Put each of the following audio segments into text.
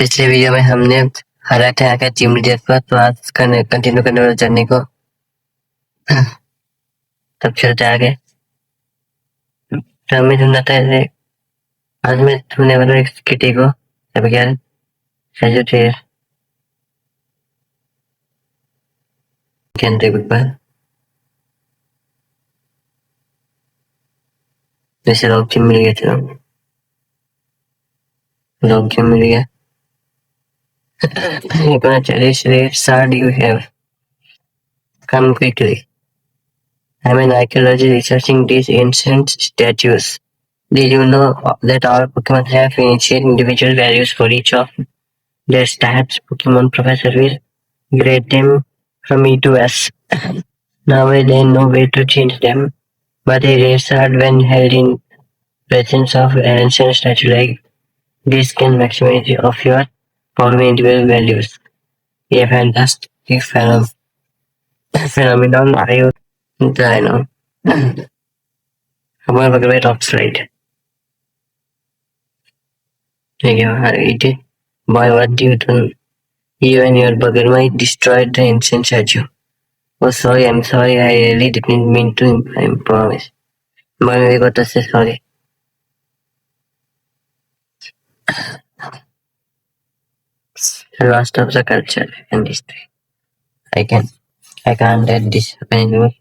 पिछले वीडियो में हमने हरा ट्रैक का टीम लीडर पर तो आज कंटिन्यू करने वाले जर्नी को तब चलते आगे। तो हमें ढूंढना था ऐसे आज मैं ढूंढने वाला एक किटी को अब क्या सजेटेर कहते हैं पर जैसे लॉग टीम मिल गया था लॉग टीम मिल गया चलिए start you have come quickly. I'm an archaeologist researching these ancient statues. Did you know that all Pokemon have initial individual values for each of their stats? Pokemon Professor will grade them from E to S. Now they know where to change them, but it is hard when held in presence of an ancient statue like this can maximize of your following individual values. A fantastic phenomenon I know. However, great of slide. It is. Boy, what do you do? You and your bugger might destroy the ancient statue. Oh, sorry, I'm sorry. I really didn't mean to. I promise. Boy, we got to say sorry. Lost of the culture and history. I can't let this happen anymore.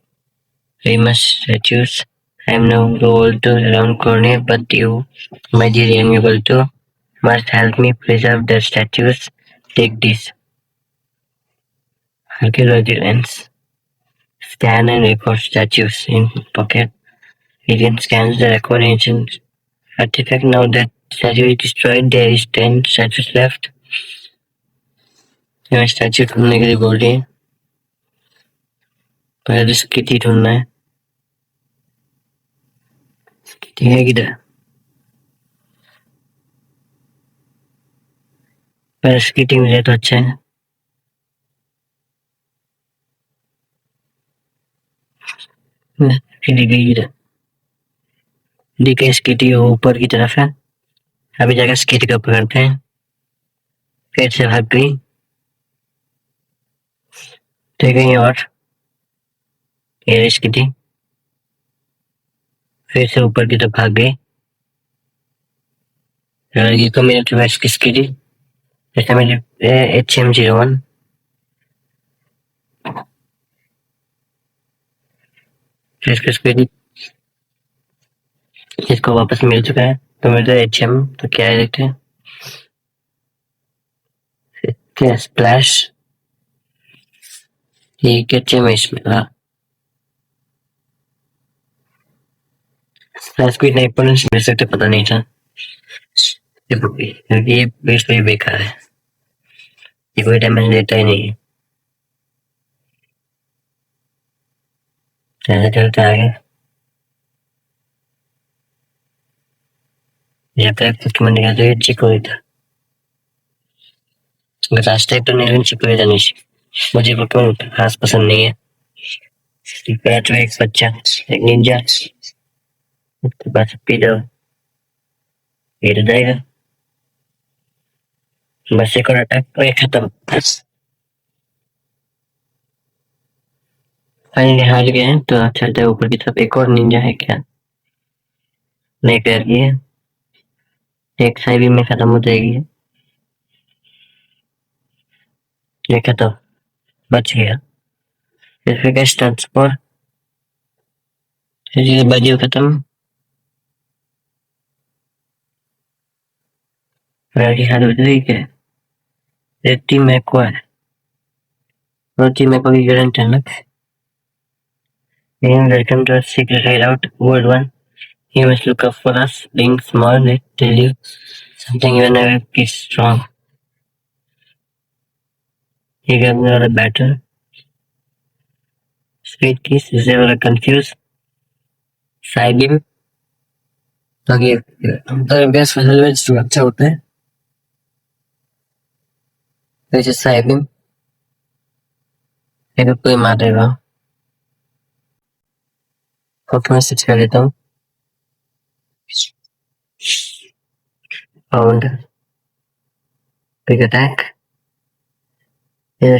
Famous statues. I'm now too old to around corner, but you, my dear young able to, must help me preserve the statues. Take this. Archaeology lens. Scan and record statues in pocket. We can scan the record ancient artifact. Now that statue is destroyed, there is 10 statues left. यहाँ statue ढूंढने के लिए बोल रही है पहले स्किटी ढूंढना है स्किटी है किधर पहले स्किटी मिले तो अच्छा है स्किटी गई किधर दिखे स्किटी ऊपर की तरफ है अभी जाकर स्किटी को पकड़ते हैं फिर से भाग गई तो कहीं और ये स्किटी फिर से ऊपर की तरफ भाग गई ये तो मेरे ट्रैश की स्किटी जैसे मेरे HM01 फिर स्किटी इसको वापस मिल चुका है तो मेरे HM तो क्या है देखते हैं क्या स्प्लैश ठीक है HM इसमें स्प्लैश को इतना इंपोर्टेंस मिल सकते पता नहीं था ये बेस पे बेकार है ये कोई डैमेज देता ही नहीं है चलता आगे जब तक कुछ मन गया तो ये चिको था रास्ते तो नहीं चिको था नहीं मुझे पोकेमॉन खास पसंद नहीं है तो एक बच्चा एक निंजा उसके पास पीडो ये जाएगा बस एक और अटैक तो ये खत्म फाइनली हार गए हैं तो चलते ऊपर की तरफ एक और निंजा है क्या नहीं कर गई है एक साइड में खत्म हो जाएगी देखा तो बच गया फिर का ट्रांसपोर्ट फिर बाजू खत्म राइट हाथ हो जाएगी क्या टीम में को है टीम में कोई गारंट है ना welcome to our secret hideout world 1 you must look up for us being small they tell you something even if it's strong you get another battle Sweet Kiss is ever confused Psybeam okay तो best फसल में जो अच्छा होता है वैसे Psybeam ये कोई मारेगा ओके मैं स्विच कर लेता हूँ और क्विक अटैक,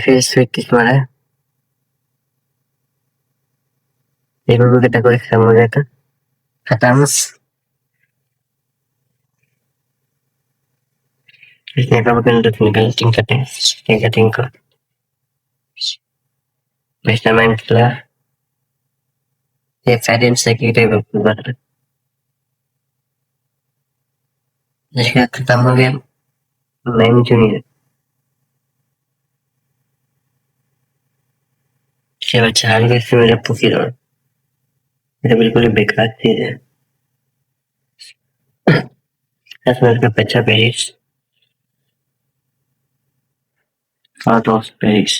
फिर स्विक किक मारा है, एक और क्विक अटैक और खत्म हो जाएगा, खत्म। इसने कब कर दो निकल टिंग करते हैं, टिंग को बेस्टमैन किला ये फैरियन से की टाइप ऑफ बात है, जिसका खत्म हो गया। नहीं चुनी है केवल 4 के इससे मेरा पुकी रोड, ये बिल्कुल ही बेकार चीज है। इसमें इसका पेचा पेरिस, आउट ऑफ पेरिस,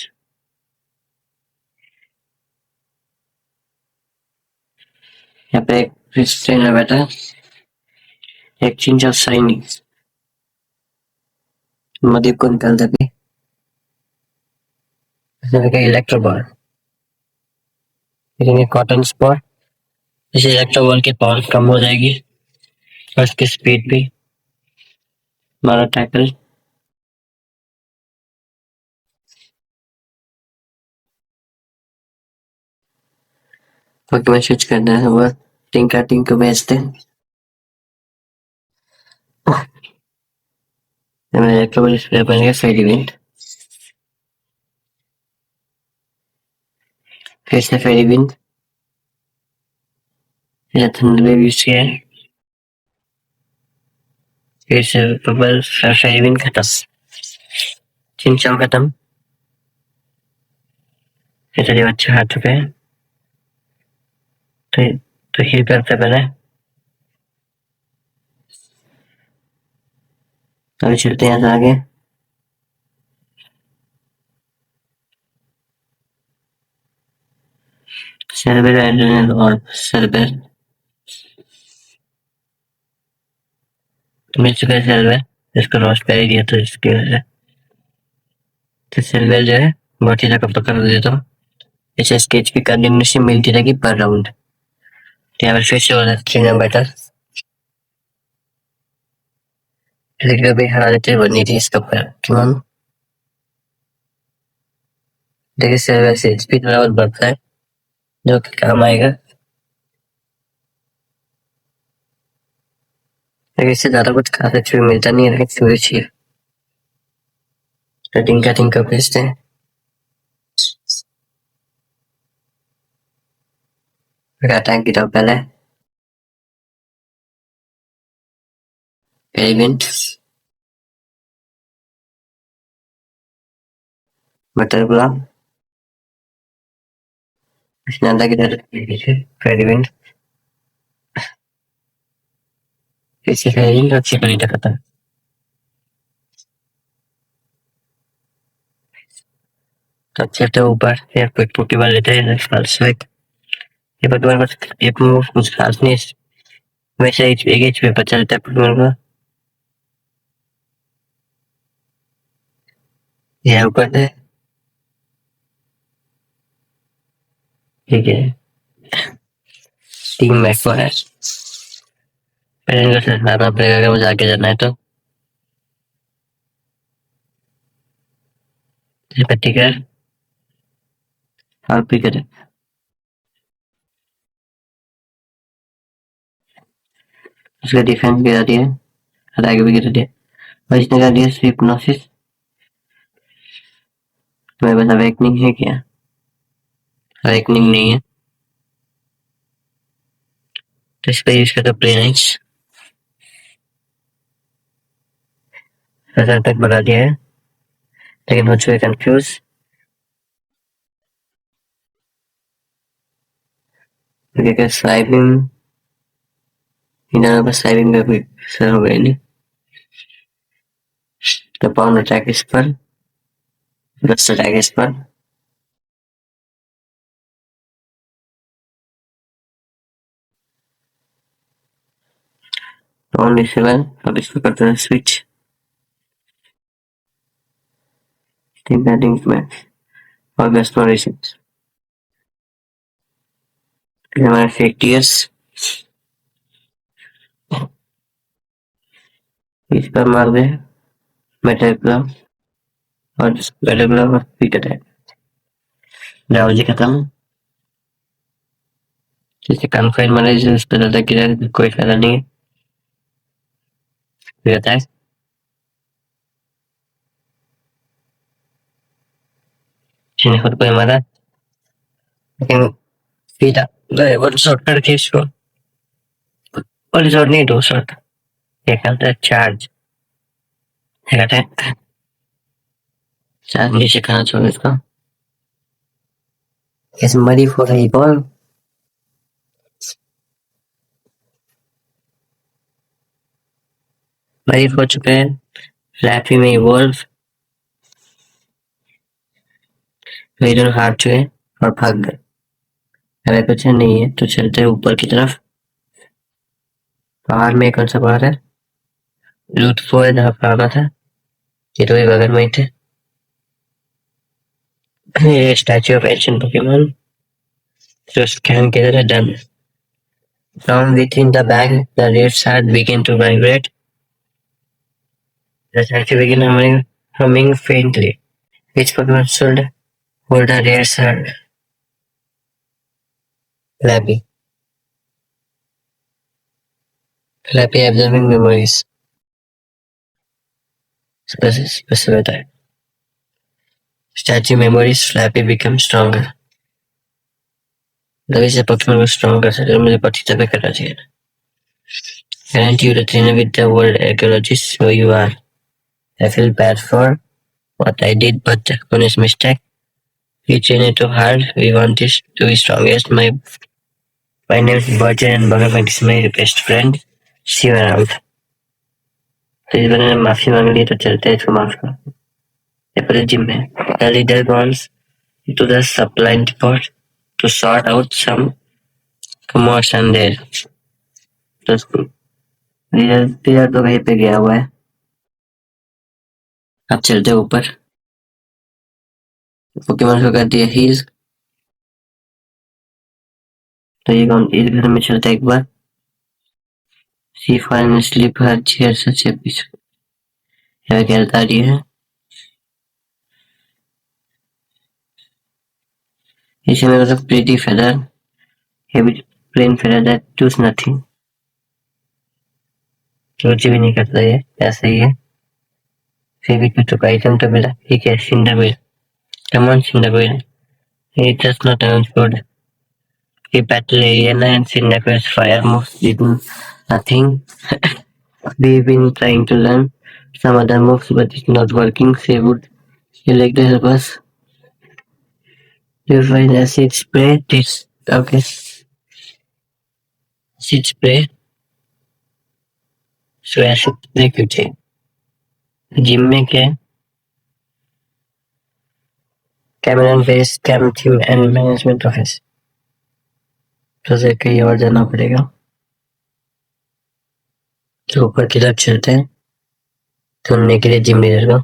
यहाँ पे एक क्रिस्टियन है बेटा, एक चिंच ऑफ साइनिंग मदीप को निकाल देते हैं, इलेक्ट्रो बॉल, लेकिन ये कॉटन स्पॉट, इस इलेक्ट्रो बॉल की पावर कम हो जाएगी और इसकी स्पीड भी। हमारा टैकल में स्विच करना है, वो टिंका टिंक को भेजते हैं, इलेक्ट्रो बॉल स्प्रे बन गया फेड इवेंट, फिर से फेड इवेंट, फिर थंडर वेव यूज किया है, फिर से बबल फेड इवेंट खत्म, चिंचाओ खत्म, फिर चलिए बच्चे हाथ चुके हैं, तो हील करते पहले, अभी चलते हैं आगे, सर्वर एड्रेनल और सर्वर मिल चुका है, सर्वर इसको रॉस कर ही दिया तो इसकी वजह से, तो सर्वर जो है बहुत ही ज्यादा पकड़ देता हूँ, इसे स्केच की कंटिन्यूशन मिलती रहेगी पर राउंड, तो यहाँ पर फिर से हो रहा है 3 नंबर, लेकिन अभी हरा देते बनी थी इसका पर क्यों, देखिए सर्वर से एचपी थोड़ा बहुत बढ़ता है जो कि काम आएगा, लेकिन इससे ज्यादा कुछ खास अच्छी मिलता नहीं है, लेकिन तो टिंका टिंका भेजते हैं, अटैक गिरा पहले एलिमेंट बटर गुलाब स्नैदा की तरफ एलिमेंट, फिर से एलिमेंट अच्छी करी खत्म, तो चलते ऊपर फिर कोई टूटी वाले लेते हैं स्विक, ये पकवान बस एक मूव कुछ खास नहीं, वैसे एक एच पे पता चलता है पकवान का, ये ऊपर है ठीक है, टीम मैक है, पहले से लाना पड़ेगा अगर मुझे आगे जाना है तो, ठीक है और भी करें, उसका डिफेंस गिरा दिया, आगे भी गिरा दिया, और इसने गिरा दिया हिप्नोसिस, तुम्हें पास अवेकनिंग है क्या, अवेकनिंग नहीं है, तो इसका यूज करता प्ले नाइट्स, तक बढ़ा दिया है, लेकिन हो चुके कंफ्यूज, क्योंकि स्वाइपिंग इधर पर स्वाइपिंग का कोई सर हो गया नहीं, तो पाउंड अटैक इस पर, बस्ट अटैक इस पर, ओनली 7, अब इसको करते हैं स्विच, टीम बैटिंग में और बेस्ट नोरेशन, हमारे फेक टीयर्स इस पर मार दे मेटल प्लम, और विकेट है। राहुल जी खत्म। जैसे कॉन्फाइन मारे उस पर ज्यादा गिरा कोई फायदा नहीं है। रहता है जिन्हें खुद को मारा, लेकिन सीधा वन शॉट करके इसको, वन शॉट नहीं 2 शॉट एक आता है चार्ज रहता है। चार्ज नीचे खाना छोड़ इसका। Is Murray for a ball? मरी हो चुके हैं। फ्लैफी में इवॉल्व वे दोनों हार चुके हैं और भाग गए। अगर कुछ नहीं है तो चलते हैं ऊपर की तरफ। पहाड़ में कौन सा पहाड़ है? लूथफो है जहाँ पर आना था। ये तो बगल में ही थे। ये स्टैच्यू ऑफ एंशिएंट पोकेमॉन जो स्कैन किधर है done. From within the bag, the red side began to vibrate. The statue began humming faintly. Each Pokemon should hold a rare shard. Flappy. Flappy absorbing memories. Specify. Statue memories, Flappy becomes stronger. The way Pokemon was stronger, so मुझे participate करना चाहिए। Aren't you the trainer with the world archaeologist who you are? I feel bad for what I did, but the honest mistake. We train it too hard. We want this to be strongest. My name is Burton and Bhagavan is my best friend. See you around. तो इस बारे में माफी मांग ली तो चलते हैं इसको माफ कर। ये पूरे जिम में the leader wants to the supply depot to sort out some commotion there. तो लीडर तो कहीं पे गया हुआ है। अब चलते हैं ऊपर। पोकेमॉन को कर दिया हील। तो ये कौन इस घर में चलता है एक बार। She finally sleep her chair such a piece. यह कहता रही है। इसे में मतलब pretty feather, heavy plain feather that does nothing. कुछ भी नहीं करता ये, ऐसे ही है। फिर भी कुछ तो आइटम तो मिला। ठीक है Cyndaquil. Come on Cyndaquil. It does not sound good. He battled Ariana and Cyndaquil's fire moves did nothing. We've been trying to learn some other moves, but it's not working. Say, would you like to help us? Do you find acid spray? This okay. Acid spray. So acid spray क्यों चाहिए? Gym में क्या है? Cameron Base Camp Team and Management Office. तो से कहीं और जाना पड़ेगा। तो ऊपर की तरफ चलते हैं ढूंढने के लिए जिम लीडर को।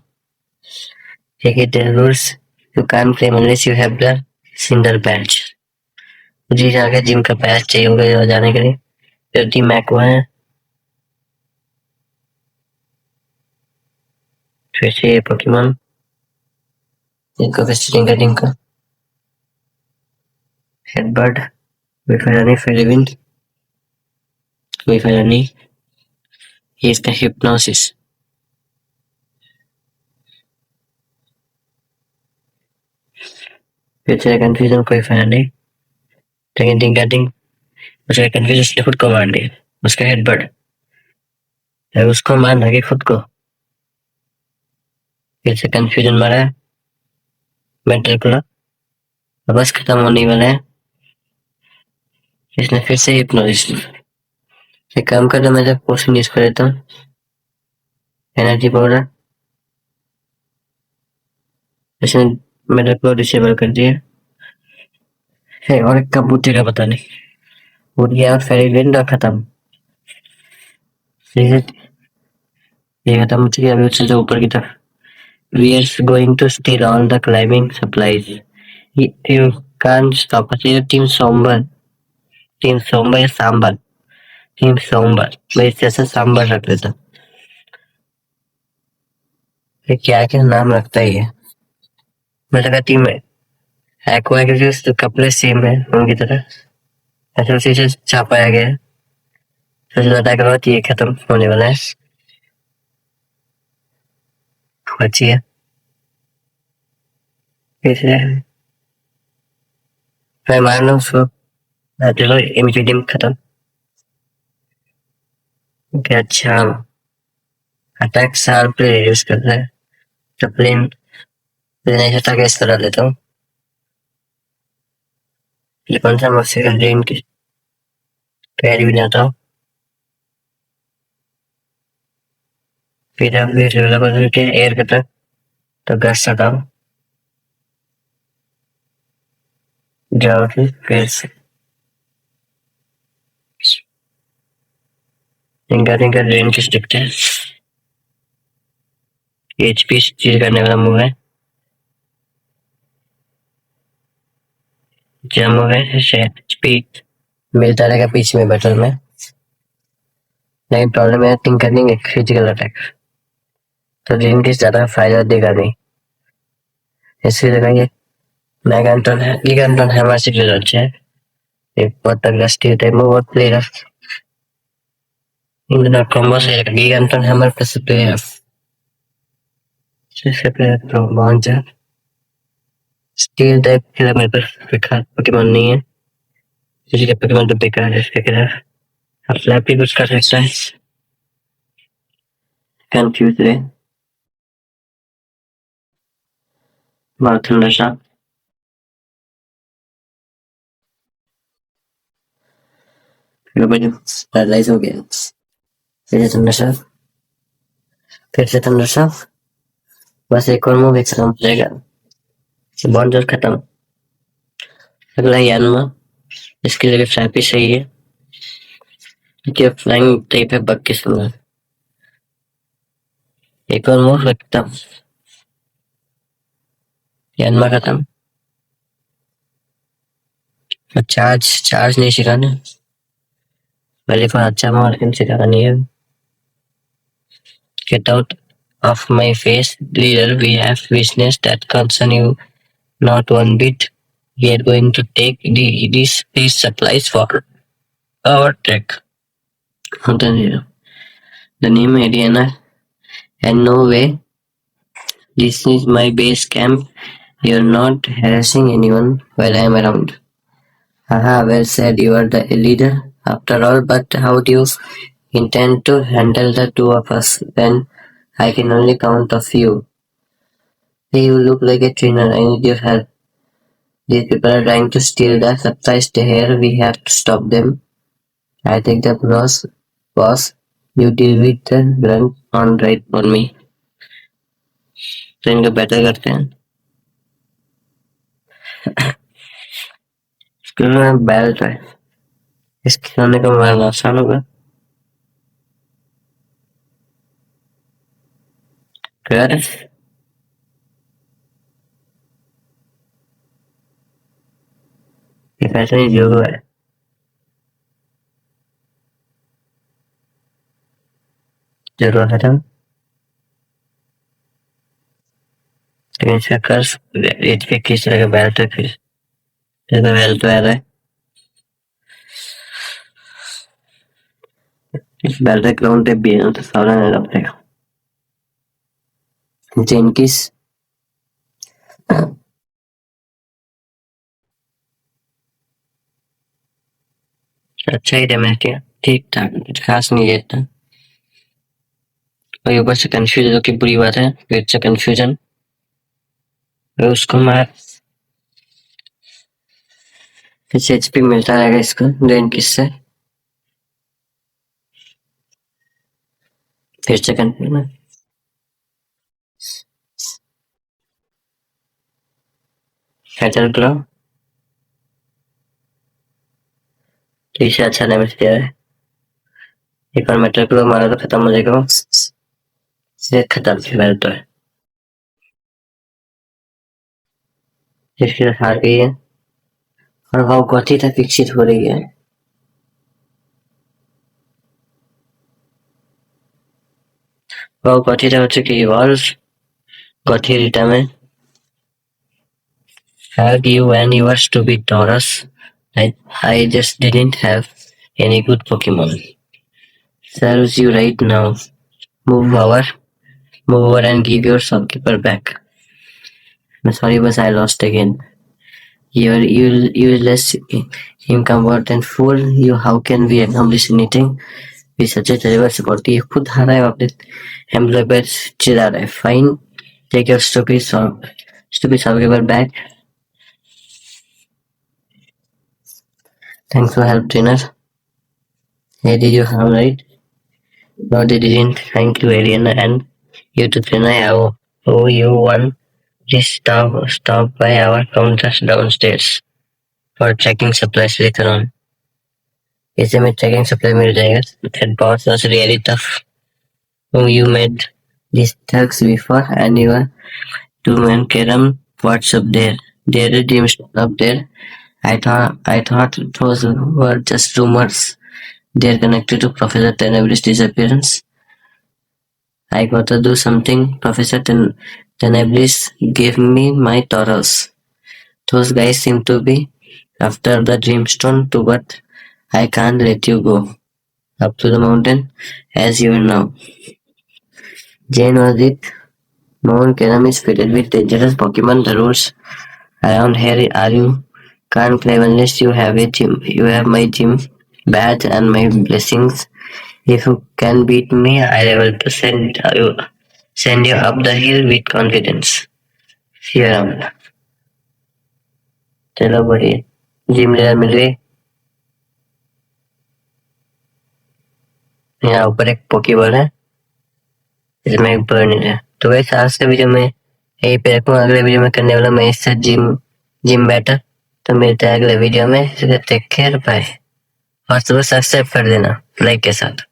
Take it the rules. You can't claim unless you have the Cinder badge. मुझे जाकर जिम का बैच चाहिए होगा जाने के लिए। फिर मैक वहाँ है। फिर से ये पोकेमॉन इनको विजिटिंग करने का हेडबर्ड विफरानी फेलिविंड विफरानी ये इसका हिप्नोसिस फिर से कंफ्यूजन कोई फायदा नहीं टिंग कटिंग उसका कंफ्यूजन ने खुद को मार दिया उसका हेडबर्ड उसको मार लगे खुद को फिर से कंफ्यूजन मारा है मेंटल क्लॉक बस खत्म होने वाला है इसने फिर से हिप्नोसिस एक काम करता मैं जब पोशन यूज कर देता हूँ एनर्जी पाउडर इसने मेरे को डिसेबल कर दिया है और एक कबूतर का पता नहीं उड़ गया और फेरीविंड और खत्म ये खत्म हो चुकी अभी उससे जो ऊपर की तरफ we are going to steal all the climbing supplies you can't stop us ये टीम सोमबर या सांबर टीम सोमबर मैं इससे ऐसा सांबर रख लेता ये क्या क्या नाम रखता ही है मुझे लगा टीम में एक्वा के जो तो कपड़े सेम है उनकी तरह, ऐसे उसी से छापाया गया है। सबसे ज्यादा के बाद ये खत्म होने वाला है, अच्छी है। इसलिए मैं मान लो उसको, चलो इमिडिएट खत्म। ओके अच्छा, अटैक शार्प पे यूज करता है तो प्लेन प्लेन ऐसा था, इस तरह लेता हूँ। ये कौन सा मुझसे ड्रीम की पैर भी जाता हूँ, फिर अब बदल के एयर करता तो गस आता हूँ, जाओ फिर से इनका ड्रीम की स्टिक है। एचपी चीज करने वाला मूव है, जम मूव है एचपी मिलता रहेगा बीच में बैटल में, लेकिन प्रॉब्लम है थिंक करनी फिजिकल अटैक तो ड्रीम की ज्यादा फायदा देगा नहीं, इसकी जगह ये मैगेंटन है, गिगांटन हैमर से रिजल्ट है। एक बहुत तगड़ा स्टील टाइप में बहुत प्लेयर इन कॉम्बो से गिगांटन हैमर प्लस प्लेयर से प्लेयर तो बहुत स्टील टाइप खेला मेरे पास बेकार पोकेमॉन नहीं है, इसलिए पोकेमॉन तो बेकार है इसके खिलाफ। अब फ्लैप भी कुछ कर सकता है, कंफ्यूज है बहुत नशा। फिर मुझे पैरालाइज हो गया, फिर से नशा, फिर से नशा, बस एक और मूव एक खत्म हो जाएगा, बॉन्डर खत्म। अगला यानमा, इसके लिए फ्लैप ही सही है क्योंकि फ्लाइंग टाइप है बग के समय। एक और मूव खत्म, यानमा खत्म। चार्ज चार्ज नहीं सिखाना, पहले को अच्छा मार्किंग सिखाना नहीं है। Get out of my face, leader. We have business that concern you not one bit. We are going to take these supplies for our trek. The name Ariana, and no way. This is my base camp. You're not harassing anyone while I'm around. Haha, well said. You are the leader after all, but how do you intend to handle the two of us when I can only count a few? Hey, you look like a trainer. I need your help. These people are trying to steal the supplies here. We have to stop them. I think the boss, you deal with the grunt on right on me. तो इनको better करते हैं। इसके belt है, इसके खिलाने का मारना आसान होगा। कर ये पैसा ही जो है, जरूरत है लेकिन इसका कर्ज एच पे किस तरह का बेल्ट है, फिर बेल्ट तो आ रहा है, इस बेल्ट का ग्राउंड टेप भी है तो सावधान रहना पड़ेगा। जेनकिस अच्छा ही डैमेज किया, ठीक ठाक, खास नहीं है इतना। और ऊपर से कंफ्यूज हो की बुरी बात है, फिर से कंफ्यूजन उसको मार, फिर से एचपी मिलता रहेगा इसको जेनकिस से, फिर से कंफ्यूजन। मेटल क्लॉ तो इसे अच्छा डैमेज किया है, एक बार मेटल क्लॉ मारा तो खत्म हो जाएगा, इसे खत्म फिर तो है, इसके साथ हार गई है और वो गति तक विकसित हो रही है। वो गति हो चुकी है, वॉल्स गति रिटा में hug you when you were stupid, Taurus. I just didn't have any good Pokemon. Serves you right now. Move over, move over and give your shopkeeper back. I'm sorry, but I lost again. You're useless, incompetent fool. You, how can we accomplish anything with such a terrible support? ये खुद हारा है अपने employ पर चिढ़ा रहा है. Fine, take your stupid shopkeeper back. Thanks for help, trainer. Hey, did you harm right? No, they didn't. Thank you, alien, and you too, trainer. I owe you one. Please stop by our counters downstairs for checking supplies later on. इसे में checking supply मिल जाएगा. That boss was really tough. Oh, you met these thugs before, and you are two-man Karam. What's up there? There are dreams up there. I thought those were just rumors. They're connected to Professor Tenebris' disappearance. I gotta do something. Professor Tenebris gave me my Tauros. Those guys seem to be after the Dreamstone too, but I can't let you go. Up to the mountain, as you are now. Jane, was it? Mount Karam is filled with dangerous Pokemon. The rules around here are you can't climb unless you have a gym. You have my gym badge and my blessings. If you can beat me, I will to send you up the hill with confidence. Fear around. चलो बढ़िया. Gym leader मिल गई. यहाँ ऊपर एक Poké Ball है, इसमें एक burn है. तो वैसे आज से वीडियो में यहीं पे रखूँगा. अगले वीडियो में करने वाला मैं इससे जिम बैटल. तो मिलते हैं अगले वीडियो में. Take care, bye. और सुबह सब्सक्राइब कर देना लाइक के साथ.